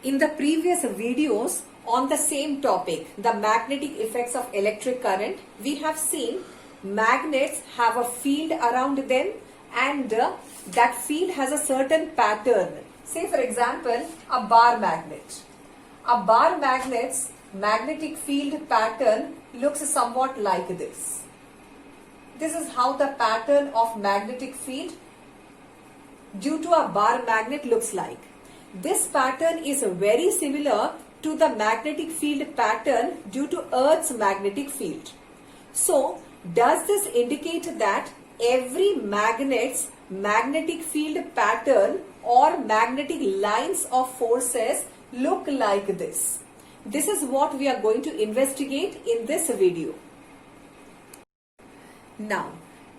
In the previous videos on the same topic, the magnetic effects of electric current, we have seen magnets have a field around them and that field has a certain pattern. Say for example, a bar magnet. A bar magnet's magnetic field pattern looks somewhat like this. This is how the pattern of magnetic field due to a bar magnet looks like. This pattern is very similar to the magnetic field pattern due to Earth's magnetic field. So, does this indicate that every magnet's magnetic field pattern or magnetic lines of forces look like this? This is what we are going to investigate in this video. Now,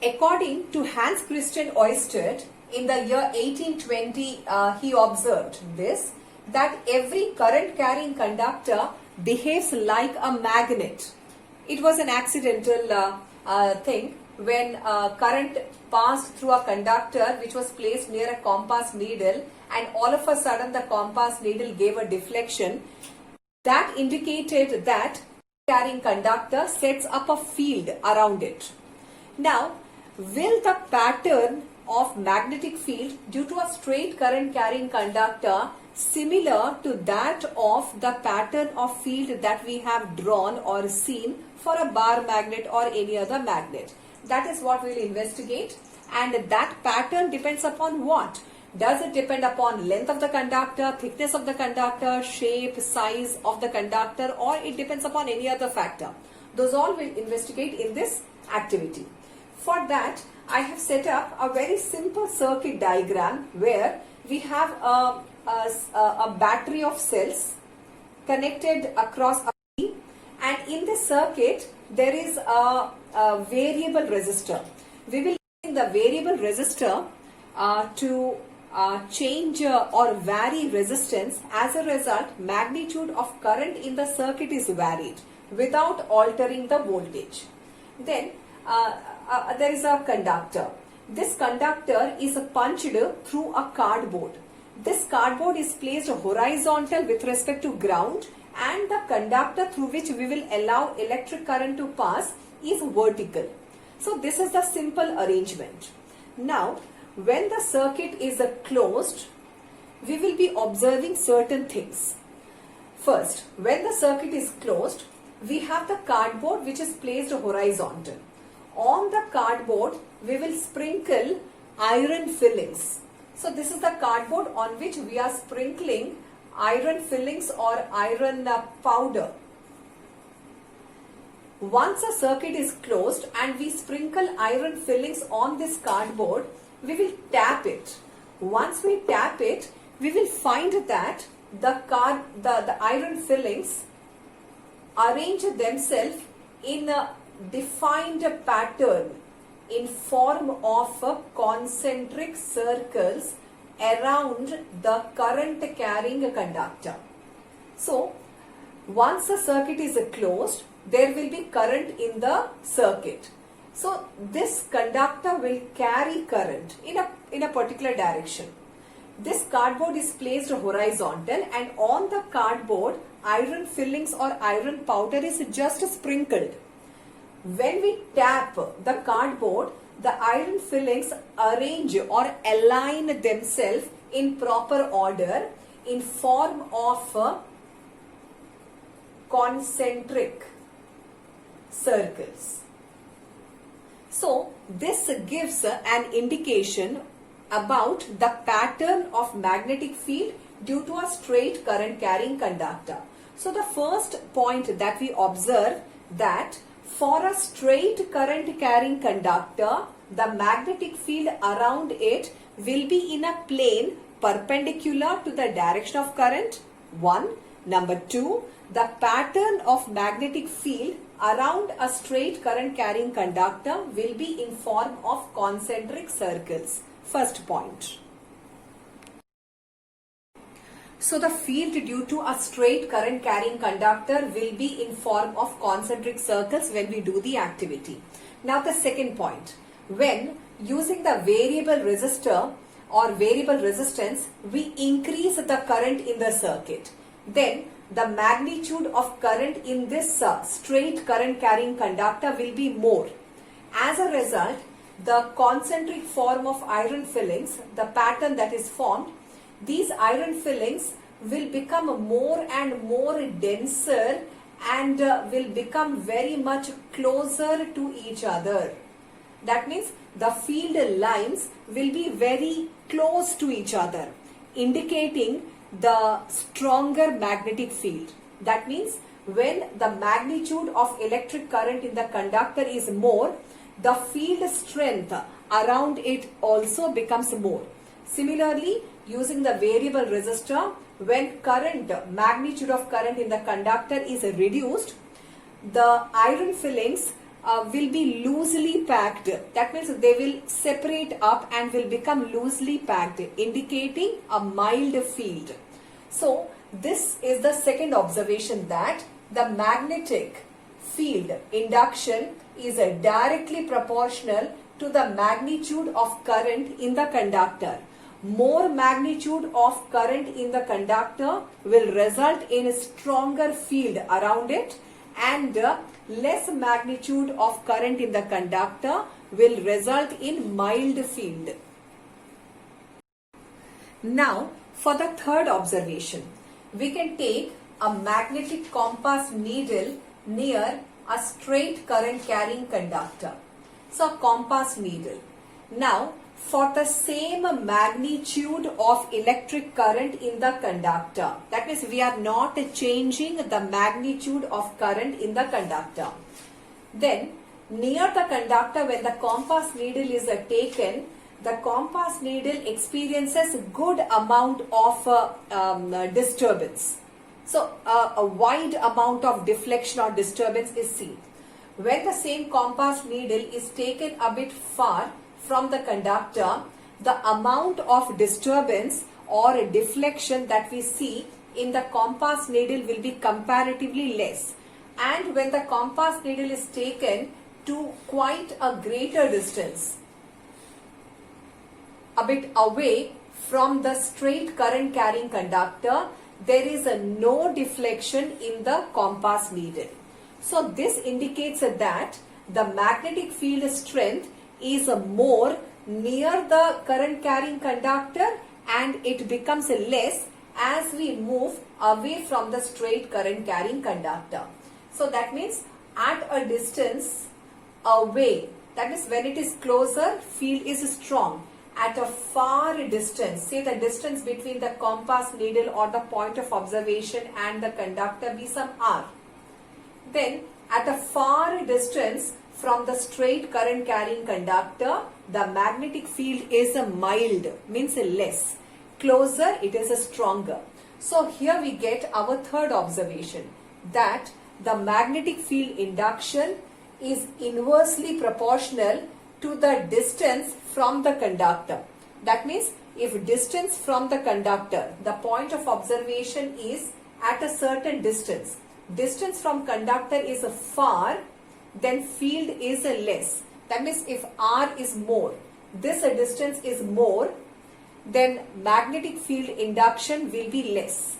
according to Hans Christian Ørsted, in the year 1820, he observed this, that every current carrying conductor behaves like a magnet. It was an accidental thing when current passed through a conductor which was placed near a compass needle, and all of a sudden the compass needle gave a deflection. That indicated that carrying conductor sets up a field around it. Now, will the pattern of magnetic field due to a straight current carrying conductor similar to that of the pattern of field that we have drawn or seen for a bar magnet or any other magnet? That is what we will investigate, and that pattern depends upon what? Does it depend upon length of the conductor, thickness of the conductor, shape, size of the conductor, or it depends upon any other factor? Those all will investigate in this activity. For that, I have set up a very simple circuit diagram where we have a battery of cells connected across a P, and in this circuit there is a variable resistor. We will use the variable resistor to change or vary resistance. As a result, magnitude of current in the circuit is varied without altering the voltage. Then there is a conductor. This conductor is punched through a cardboard. This cardboard is placed horizontal with respect to ground, and the conductor through which we will allow electric current to pass is vertical. So this is the simple arrangement. Now, when the circuit is closed, we will be observing certain things. First, when the circuit is closed, we have the cardboard which is placed horizontal. On the cardboard, we will sprinkle iron fillings. So this is the cardboard on which we are sprinkling iron fillings or iron powder. Once a circuit is closed and we sprinkle iron fillings on this cardboard, we will tap it. Once we tap it, we will find that the iron fillings arrange themselves in a defined pattern in form of concentric circles around the current carrying conductor. So, once the circuit is closed, there will be current in the circuit. So, this conductor will carry current in a particular direction. This cardboard is placed horizontal, and on the cardboard, iron fillings or iron powder is just sprinkled. When we tap the cardboard, the iron fillings arrange or align themselves in proper order in form of concentric circles. So, this gives an indication about the pattern of magnetic field due to a straight current carrying conductor. So, the first point that we observe that for a straight current carrying conductor, the magnetic field around it will be in a plane perpendicular to the direction of current. 1. Number 2, the pattern of magnetic field around a straight current carrying conductor will be in form of concentric circles. First point. So the field due to a straight current carrying conductor will be in form of concentric circles when we do the activity. Now the second point. When using the variable resistor, or variable resistance, we increase the current in the circuit. Then the magnitude of current in this straight current carrying conductor will be more. As a result, the concentric form of iron fillings, the pattern that is formed, these iron fillings will become more and more denser and will become very much closer to each other. That means the field lines will be very close to each other, indicating the stronger magnetic field. That means when the magnitude of electric current in the conductor is more, the field strength around it also becomes more. Similarly, using the variable resistor, when magnitude of current in the conductor is reduced, the iron fillings will be loosely packed. That means they will separate up and will become loosely packed, indicating a mild field. So this is the second observation, that the magnetic field induction is directly proportional to the magnitude of current in the conductor. More magnitude of current in the conductor will result in a stronger field around it, and less magnitude of current in the conductor will result in mild field. Now, for the third observation, we can take a magnetic compass needle near a straight current carrying conductor. So, a compass needle. Now, for the same magnitude of electric current in the conductor, that means we are not changing the magnitude of current in the conductor. Then near the conductor, when the compass needle is taken, the compass needle experiences good amount of disturbance. So a wide amount of deflection or disturbance is seen. When the same compass needle is taken a bit far from the conductor, the amount of disturbance or deflection that we see in the compass needle will be comparatively less. And when the compass needle is taken to quite a greater distance, a bit away from the straight current carrying conductor, there is no deflection in the compass needle. So this indicates that the magnetic field strength is more near the current carrying conductor, and it becomes less as we move away from the straight current carrying conductor. So that means at a distance away, that means when it is closer, field is strong. At a far distance, say the distance between the compass needle or the point of observation and the conductor be some r. Then at a far distance from the straight current carrying conductor, the magnetic field is a mild, means less. Closer, it is a stronger. So here we get our third observation, that the magnetic field induction is inversely proportional to the distance from the conductor. That means if distance from the conductor, the point of observation is at a certain distance, distance from conductor is far, then field is less. That means if r is more, this distance is more, then magnetic field induction will be less.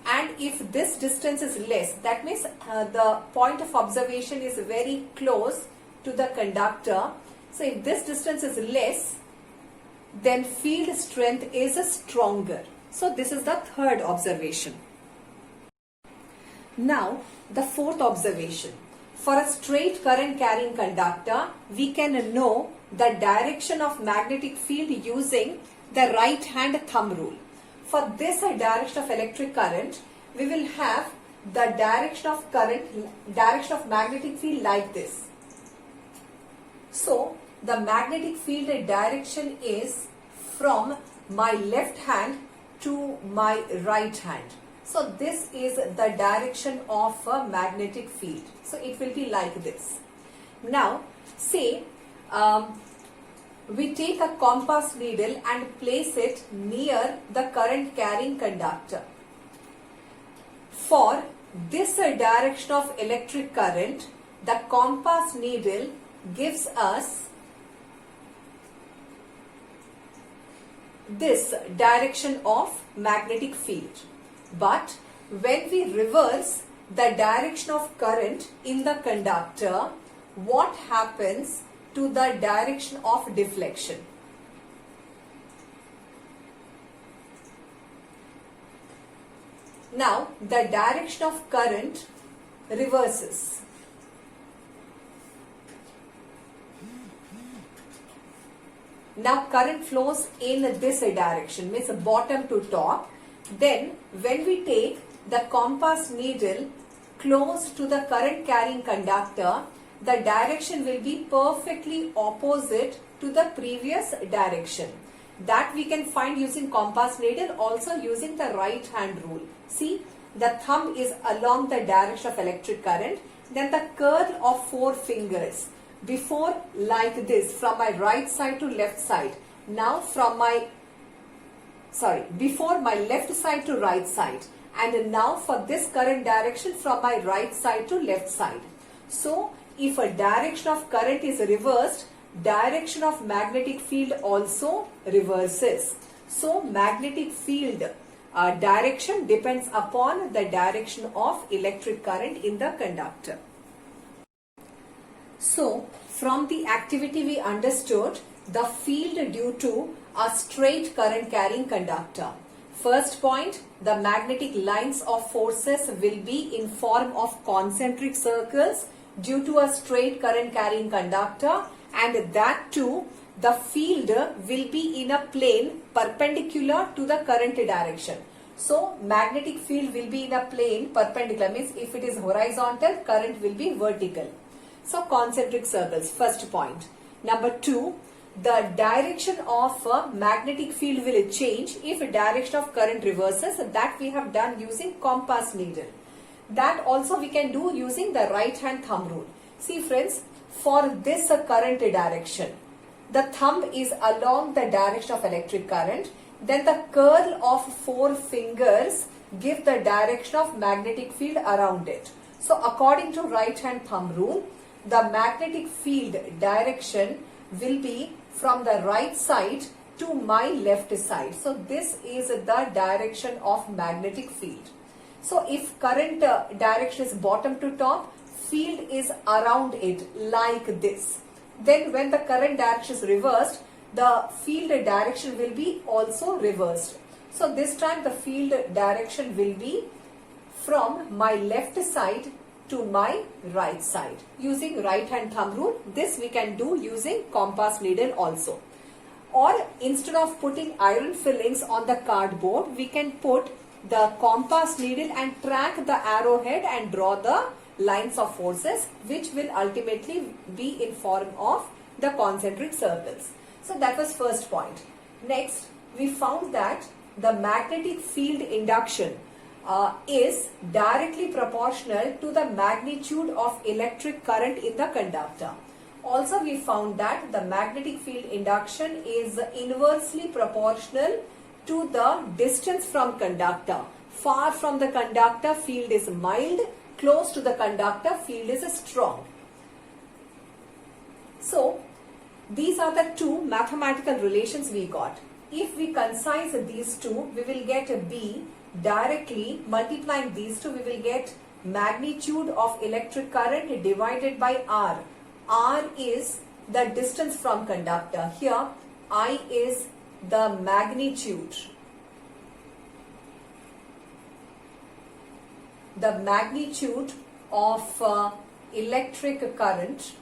And if this distance is less, that means the point of observation is very close to the conductor. So if this distance is less, then field strength is stronger. So this is the third observation. Now the fourth observation. For a straight current carrying conductor, we can know the direction of magnetic field using the right hand thumb rule. For this direction of electric current, we will have the direction of magnetic field like this. So the magnetic field direction is from my left hand to my right hand. So this is the direction of a magnetic field. So it will be like this. Now say we take a compass needle and place it near the current carrying conductor. For this direction of electric current, the compass needle gives us this direction of magnetic field. But when we reverse the direction of current in the conductor, what happens to the direction of deflection? Now, the direction of current reverses. Now, current flows in this direction, means bottom to top. Then, when we take the compass needle close to the current carrying conductor, the direction will be perfectly opposite to the previous direction. That we can find using compass needle, also using the right hand rule. See, the thumb is along the direction of electric current, then the curl of 4 fingers. Before, like this, from my right side to left side. Now before my left side to right side. And now for this current direction, from my right side to left side. So, if a direction of current is reversed, direction of magnetic field also reverses. So, magnetic field direction depends upon the direction of electric current in the conductor. So, from the activity we understood the field due to a straight current carrying conductor. First point, the magnetic lines of forces will be in form of concentric circles due to a straight current carrying conductor, and that too the field will be in a plane perpendicular to the current direction. So, magnetic field will be in a plane perpendicular, means if it is horizontal, current will be vertical. So, concentric circles, first point. Number 2, the direction of magnetic field will change if direction of current reverses. That we have done using compass needle. That also we can do using the right hand thumb rule. See friends, for this current direction, the thumb is along the direction of electric current. Then the curl of 4 fingers give the direction of magnetic field around it. So according to right hand thumb rule, the magnetic field direction will be from the right side to my left side. So this is the direction of magnetic field. So if current direction is bottom to top, field is around it like this. Then when the current direction is reversed, the field direction will be also reversed. So this time the field direction will be from my left side to my right side using right hand thumb rule. This we can do using compass needle also. Or instead of putting iron fillings on the cardboard, we can put the compass needle and track the arrowhead and draw the lines of forces, which will ultimately be in form of the concentric circles. So that was first point. Next, we found that the magnetic field induction is directly proportional to the magnitude of electric current in the conductor. Also, we found that the magnetic field induction is inversely proportional to the distance from conductor. Far from the conductor, field is mild. Close to the conductor, field is strong. So, these are the 2 mathematical relations we got. If we concise these 2, we will get a B. Directly multiplying these 2, we will get magnitude of electric current divided by R. R is the distance from conductor. Here, I is the magnitude. The magnitude of electric current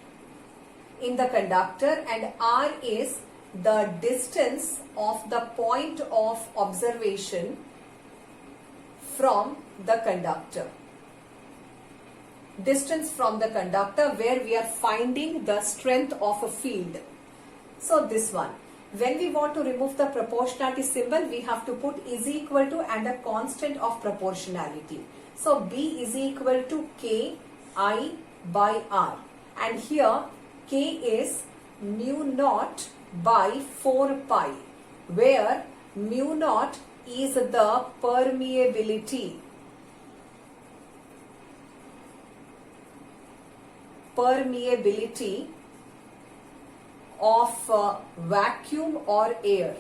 in the conductor, and R is the distance of the point of observation from the conductor. Distance from the conductor where we are finding the strength of a field. So this one. When we want to remove the proportionality symbol, we have to put is equal to and a constant of proportionality. So B is equal to K I by R. And here K is mu naught by 4 pi, where mu naught is the permeability. Of vacuum or air.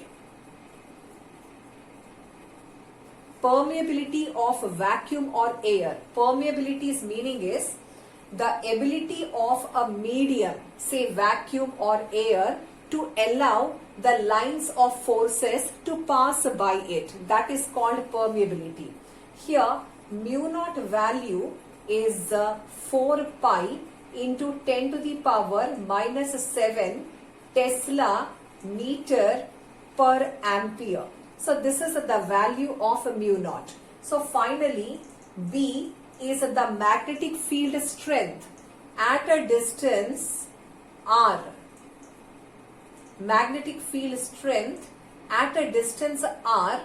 permeability of vacuum or air. Permeability's meaning is the ability of a medium, say vacuum or air, to allow the lines of forces to pass by it. That is called permeability. Here, mu naught value is 4 pi into 10 to the power minus 7 Tesla meter per ampere. So this is the value of mu naught. So finally, B is the magnetic field strength at a distance r. Magnetic field strength at a distance r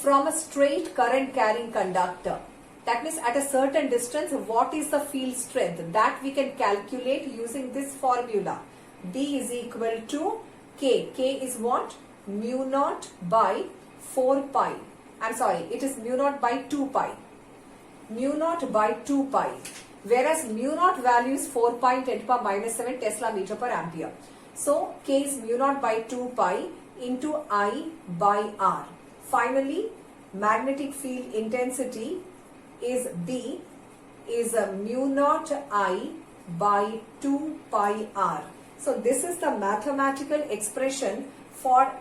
from a straight current carrying conductor. That means at a certain distance, what is the field strength? That we can calculate using this formula. B is equal to K. K is what? Mu naught by 4 pi. I'm sorry, it is mu naught by 2 pi. Mu naught by 2 pi. Whereas mu naught value is 4 pi 10 to the power minus 7 Tesla meter per ampere. So K is mu naught by 2 pi into I by R. Finally, magnetic field intensity is B is mu naught I by 2 pi R. So this is the mathematical expression for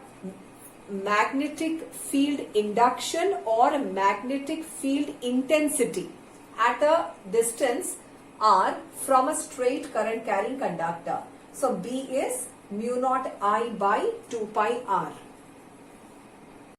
magnetic field induction or magnetic field intensity at a distance R from a straight current carrying conductor. So B is mu naught I by 2 pi R.